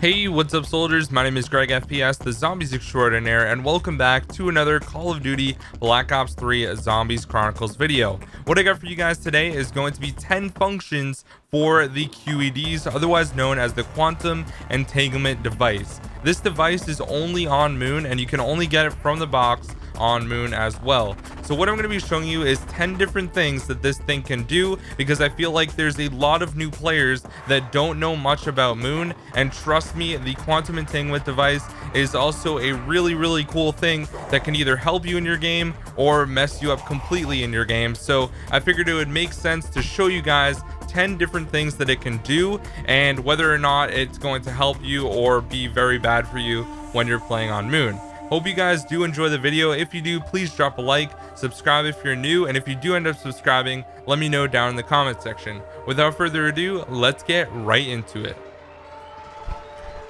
Hey, what's up soldiers? My name is GregFPS, the Zombies Extraordinaire, and welcome back to another Call of Duty Black Ops 3 Zombies Chronicles video. What I got for you guys today is going to be 10 functions for the QEDs, otherwise known as the Quantum Entanglement device. This device is only on Moon, and you can only get it from the box on Moon as well. So what I'm going to be showing you is 10 different things that this thing can do, because I feel like there's a lot of new players that don't know much about Moon, and trust me, the Quantum Entanglement device is also a really cool thing that can either help you in your game or mess you up completely in your game. So I figured it would make sense to show you guys 10 different things that it can do and whether or not it's going to help you or be very bad for you when you're playing on Moon. Hope you guys do enjoy the video. If you do, please drop a like, subscribe if you're new, and if you do end up subscribing, let me know down in the comment section. Without further ado, let's get right into it.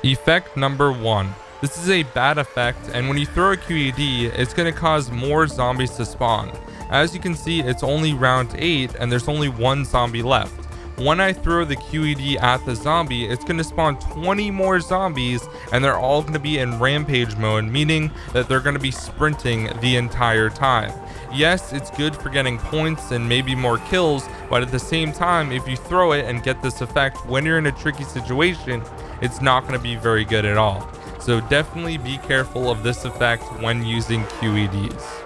Effect number 1. This is a bad effect, and when you throw a QED, it's going to cause more zombies to spawn. As you can see, it's only round 8 and there's only one zombie left. When I throw the QED at the zombie, it's going to spawn 20 more zombies, and they're all going to be in rampage mode, meaning that they're going to be sprinting the entire time. Yes, it's good for getting points and maybe more kills, but at the same time, if you throw it and get this effect when you're in a tricky situation, it's not going to be very good at all. So definitely be careful of this effect when using QEDs.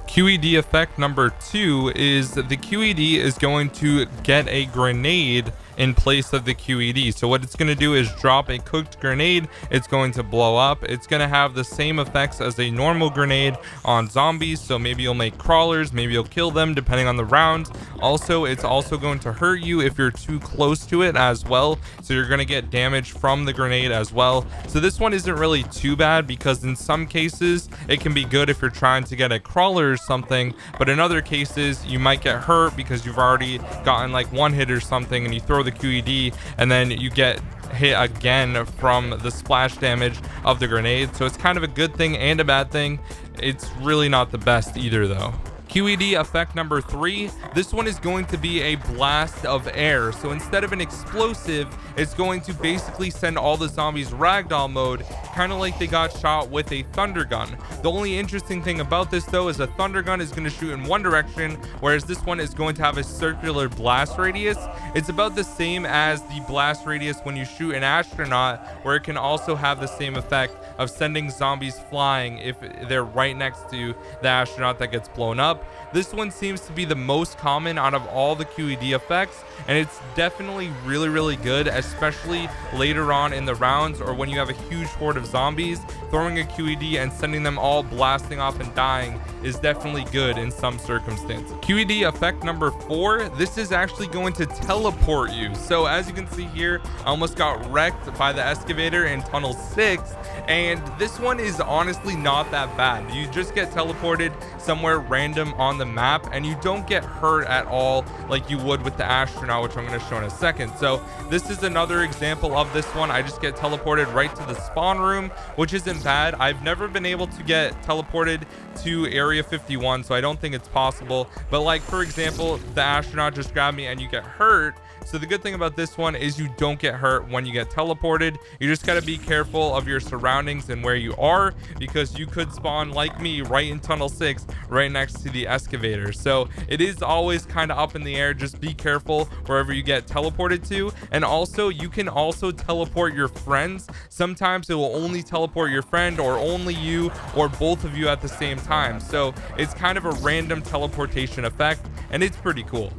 QED effect number 2 is the QED is going to get a grenade in place of the QED. So what it's going to do is drop a cooked grenade. It's going to blow up. It's going to have the same effects as a normal grenade on zombies. So maybe you'll make crawlers, maybe you'll kill them depending on the round. Also, it's also going to hurt you if you're too close to it as well. So you're going to get damage from the grenade as well. So this one isn't really too bad, because in some cases it can be good if you're trying to get a crawler or something, but in other cases you might get hurt because you've already gotten like one hit or something, and you throw the QED and then you get hit again from the splash damage of the grenade. So it's kind of a good thing and a bad thing. It's really not the best either though. QED effect number 3, this one is going to be a blast of air. So instead of an explosive, it's going to basically send all the zombies ragdoll mode, kind of like they got shot with a thunder gun. The only interesting thing about this though is a thunder gun is going to shoot in one direction, whereas this one is going to have a circular blast radius. It's about the same as the blast radius when you shoot an astronaut, where it can also have the same effect of sending zombies flying if they're right next to the astronaut that gets blown up. This one seems to be the most common out of all the QED effects, and it's definitely really good, especially later on in the rounds or when you have a huge horde of zombies. Throwing a QED and sending them all blasting off and dying is definitely good in some circumstances. QED effect number 4, this is actually going to teleport you. So as you can see here, I almost got wrecked by the excavator in tunnel 6, and this one is honestly not that bad. You just get teleported somewhere random on the map and you don't get hurt at all like you would with the astronaut, which I'm going to show in a second. So this is another example of this one. I just get teleported right to the spawn room, which isn't bad. I've never been able to get teleported to area 51, so I don't think it's possible. But like, for example, the astronaut just grabbed me and you get hurt. So the good thing about this one is you don't get hurt when you get teleported. You just got to be careful of your surroundings and where you are, because you could spawn like me right in tunnel 6 right next to the excavator. So it is always kind of up in the air. Just be careful wherever you get teleported to. And also, you can also teleport your friends. Sometimes it will only teleport your friend or only you or both of you at the same time. So it's kind of a random teleportation effect, and it's pretty cool.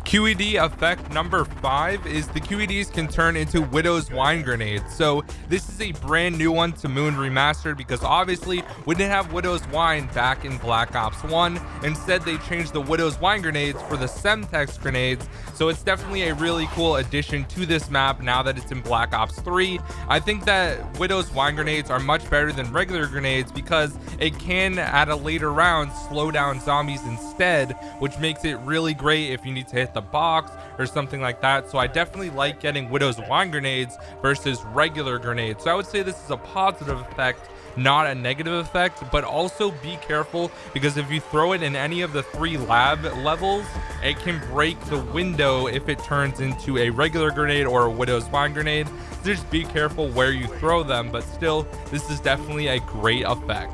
QED effect number 5 is the QEDs can turn into Widow's Wine grenades. So this is a brand new one to Moon Remastered, because obviously we didn't have Widow's Wine back in Black Ops 1. Instead, they changed the Widow's Wine grenades for the Semtex grenades. So it's definitely a really cool addition to this map now that it's in Black Ops 3. I think that Widow's Wine grenades are much better than regular grenades, because it can at a later round slow down zombies instead, which makes it really great if you need to hit the box or something like that. So I definitely like getting Widow's Wine grenades versus regular grenades. So I would say this is a positive effect, not a negative effect. But also be careful, because if you throw it in any of the 3 lab levels it can break the window if it turns into a regular grenade or a Widow's Wine grenade. So just be careful where you throw them, but still, this is definitely a great effect.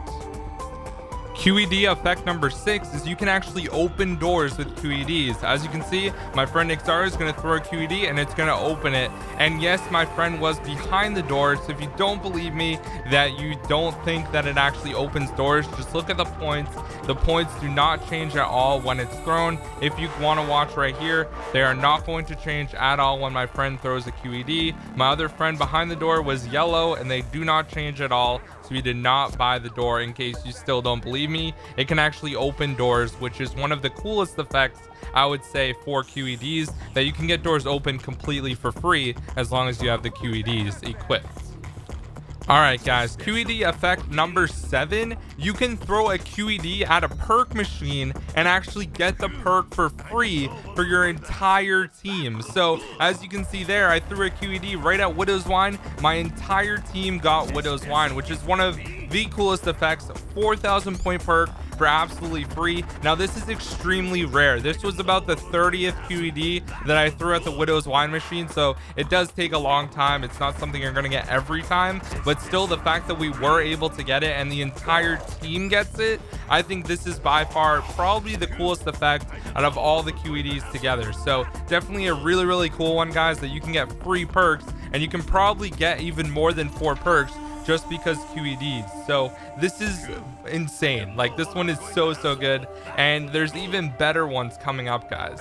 QED effect number 6 is you can actually open doors with QEDs. As you can see, my friend Xar is going to throw a QED and it's going to open it. And yes, my friend was behind the door. So if you don't believe me that you don't think that it actually opens doors, just look at the points. The points do not change at all when it's thrown. If you want to watch right here, they are not going to change at all when my friend throws a QED. My other friend behind the door was yellow and they do not change at all. So we did not buy the door. In case you still don't believe me, it can actually open doors, which is one of the coolest effects, I would say, for QEDs, that you can get doors open completely for free as long as you have the QEDs equipped. All right, guys, QED effect number 7, you can throw a QED at a perk machine and actually get the perk for free for your entire team. So as you can see there, I threw a QED right at Widow's Wine. My entire team got Widow's Wine, which is one of the coolest effects. 4,000 point perk for absolutely free. Now this is extremely rare. This was about the 30th QED that I threw at the Widow's Wine machine, so it does take a long time. It's not something you're going to get every time, but still, the fact that we were able to get it and the entire team gets it, I think this is by far probably the coolest effect out of all the QEDs together. So definitely a really cool one, guys, that you can get free perks, and you can probably get even more than 4 perks just because QEDs. So this is insane. Like, this one is so good, and there's even better ones coming up, guys.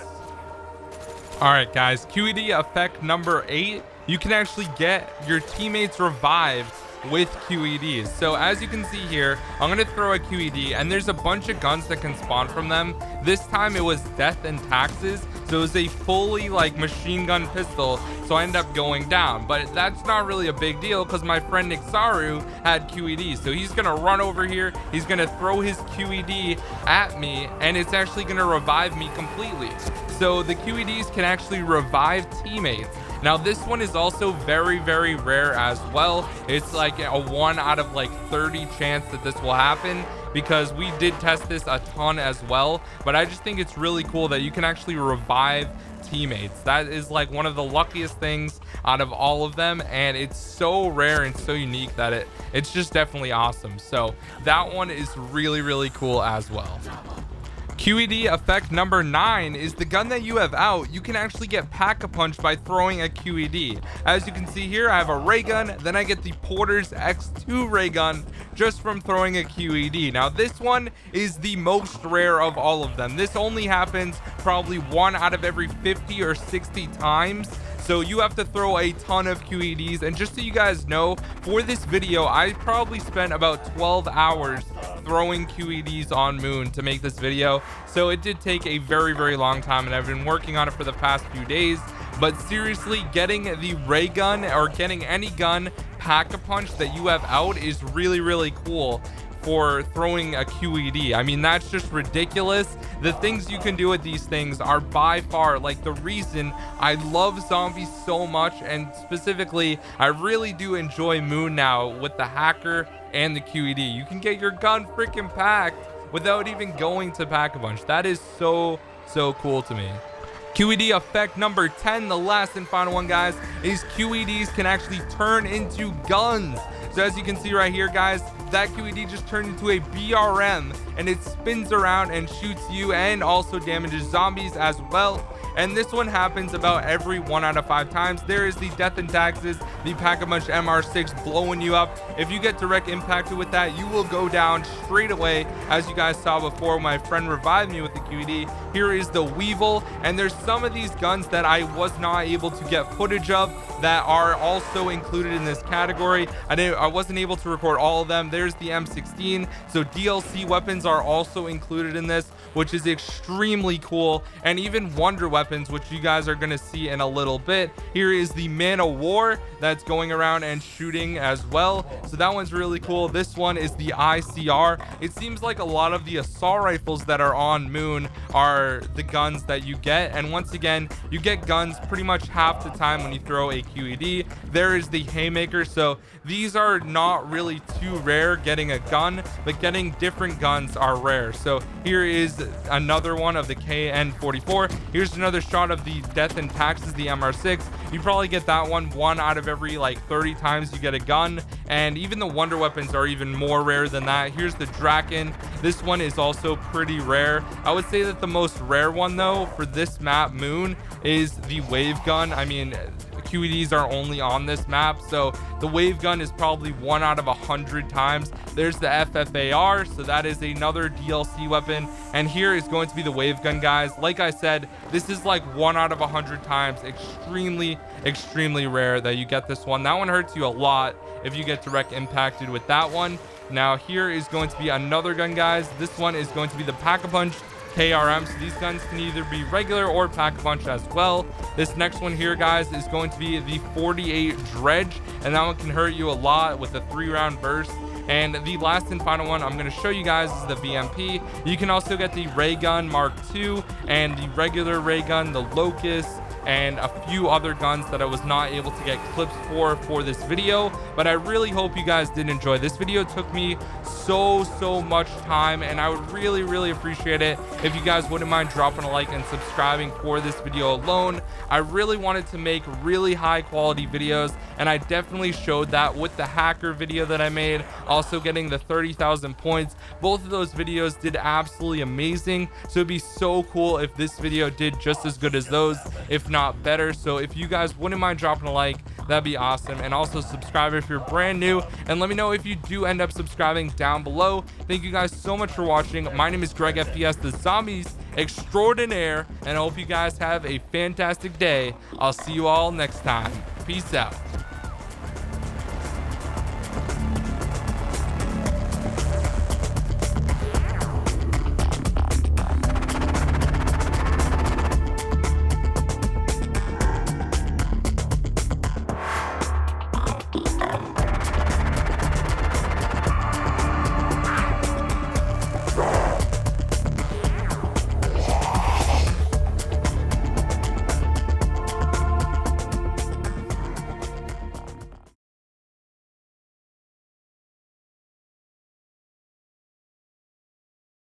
All right, guys, QED effect number 8, you can actually get your teammates revived with QEDs. So as you can see here, I'm gonna throw a QED and there's a bunch of guns that can spawn from them. This time it was death and taxes, so it was a fully like machine gun pistol, so I ended up going down. But that's not really a big deal because my friend Nixaru had QEDs, so he's gonna run over here, he's gonna throw his QED at me, and it's actually gonna revive me completely. So the QEDs can actually revive teammates. Now this one is also very rare as well. It's like a 1 out of like 30 chance that this will happen, because we did test this a ton as well. But I just think it's really cool that you can actually revive teammates. That is like one of the luckiest things out of all of them, and it's so rare and so unique that it's just definitely awesome. So that one is really cool as well. QED effect number 9 is the gun that you have out. You can actually get pack-a-punch by throwing a QED. As you can see here, I have a ray gun, then I get the Porter's X2 ray gun just from throwing a QED. Now this one is the most rare of all of them. This only happens probably 1 out of every 50 or 60 times. So you have to throw a ton of QEDs. And just so you guys know, for this video, I probably spent about 12 hours throwing QEDs on Moon to make this video. So it did take a very long time, and I've been working on it for the past few days. But seriously, getting the ray gun or getting any gun pack-a-punch that you have out is really cool for throwing a QED. I mean, that's just ridiculous. The things you can do with these things are by far like the reason I love zombies so much, and specifically I really do enjoy Moon now with the hacker and the QED. You can get your gun freaking packed without even going to pack-a-punch. That is so cool to me. QED effect number 10, the last and final one, guys, is QEDs can actually turn into guns. So as you can see right here, guys, that QED just turned into a BRM, and it spins around and shoots you and also damages zombies as well. And this one happens about every 1 out of 5 times. There is the death and taxes, the pack-a-punch MR6 blowing you up. If you get direct impacted with that, you will go down straight away. As you guys saw before, my friend revived me with the QED. Here is the Weevil, and there's some of these guns that I was not able to get footage of that are also included in this category. I wasn't able to record all of them. There's the M16, so DLC weapons are also included in this, which is extremely cool, and even wonder weapons, which you guys are going to see in a little bit. Here is the Man of War that's going around and shooting as well, so that one's really cool. This one is the ICR. It seems like a lot of the assault rifles that are on Moon are the guns that you get. And once again, you get guns pretty much half the time when you throw a QED. There is the haymaker. So these are not really too rare getting a gun, but getting different guns are rare. So here is another one of the KN44. Here's another shot of the Death and Taxes, the MR6. You probably get that one out of every like 30 times you get a gun. And even the wonder weapons are even more rare than that. Here's the Draken. This one is also pretty rare. I would say that the most rare one though for this map, Moon, is the wave gun. I mean, QEDs are only on this map, so the wave gun is probably 1 out of 100 times. There's the FFAR, so that is another DLC weapon, and here is going to be the wave gun, guys. Like I said, this is like 1 out of 100 times. Extremely rare that you get this one. That one hurts you a lot if you get direct impacted with that one. Now here is going to be another gun, guys. This one is going to be the Pack-a-Punch KRM. So these guns can either be regular or Pack-a-Punch as well. This next one here, guys, is going to be the 48 Dredge, and that one can hurt you a lot with a 3-round burst. And the last and final one I'm going to show you guys is the VMP. You can also get the Ray Gun Mark II and the regular Ray Gun, the Locust, and a few other guns that I was not able to get clips for this video. But I really hope you guys did enjoy. This video took me so much time, and I would really appreciate it if you guys wouldn't mind dropping a like and subscribing for this video alone. I really wanted to make really high quality videos, and I definitely showed that with the hacker video that I made, also getting the 30,000 points. Both of those videos did absolutely amazing, so it'd be so cool if this video did just as good as those, if not better. So if you guys wouldn't mind dropping a like, that'd be awesome. And also subscribe if you're brand new, and let me know if you do end up subscribing down below. Thank you guys so much for watching. My name is GregFPS, the zombies extraordinaire, and I hope you guys have a fantastic day. I'll see you all next time. Peace out.